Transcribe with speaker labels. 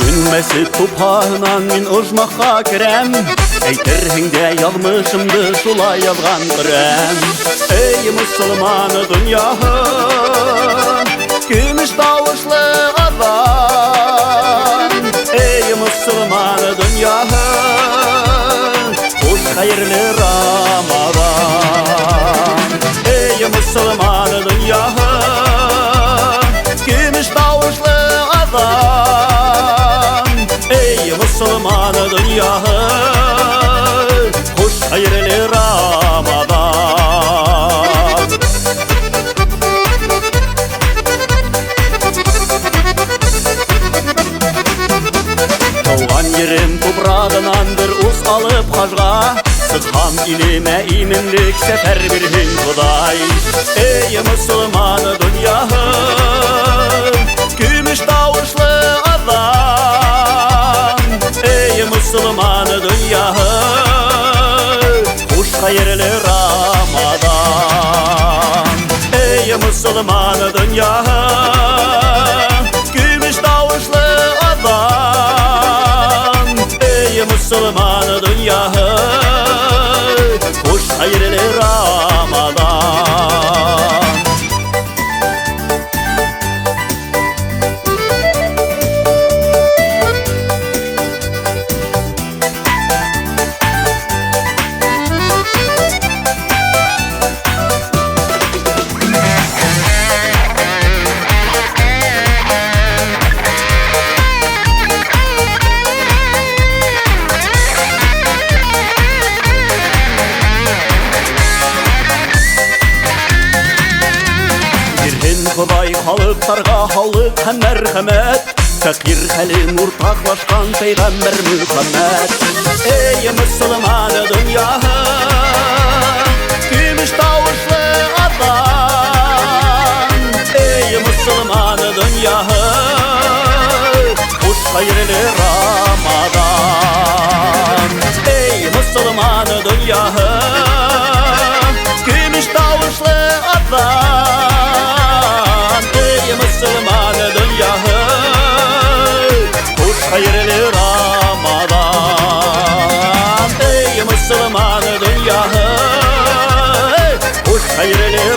Speaker 1: Bugün Mesut tupağından min ujmakka kirem, eytirhin de yazmışımdı şulay yazgan qirem. Ey musulmanı dünyahın, gümüş davuşlu adam. Ey musulmanı dünyahın, hoş hayırlı Ramazan. Ey musulmanı dünyahın, gümüş davuşlu adam. Ey musulmanı dünyahın, hoş hayırlı Ramazan. Doğan yerim toprağınandır uz alıp hajga, sıkham ilime iminlik sefer birhin Huday. Ey musulmanı dünyahın, gümüş davuşlu adam. Ey musulmanı dünyahın, hoş hayırlı Ramazan. Ey musulmanı dünyahın, gümüş davuşlu adam. Ey musulmanı dünyahın, hoş hayırlı Ramazan. Huday halıklarga halık hem merhamet, fakir halim ortaklaşkan Peygamber Muhammed. Ey musulmanı dünyahın, gümüş davuşlu adam. Ey musulmanı dünyahın, hoş hayırlı Ramazan. Ey musulmanı dünyahın, gümüş davuşlu adam. Musulmanı dünyahın, hoş hayırlı Ramazan. Ey musulmanı dünyahın, hoş hayırlı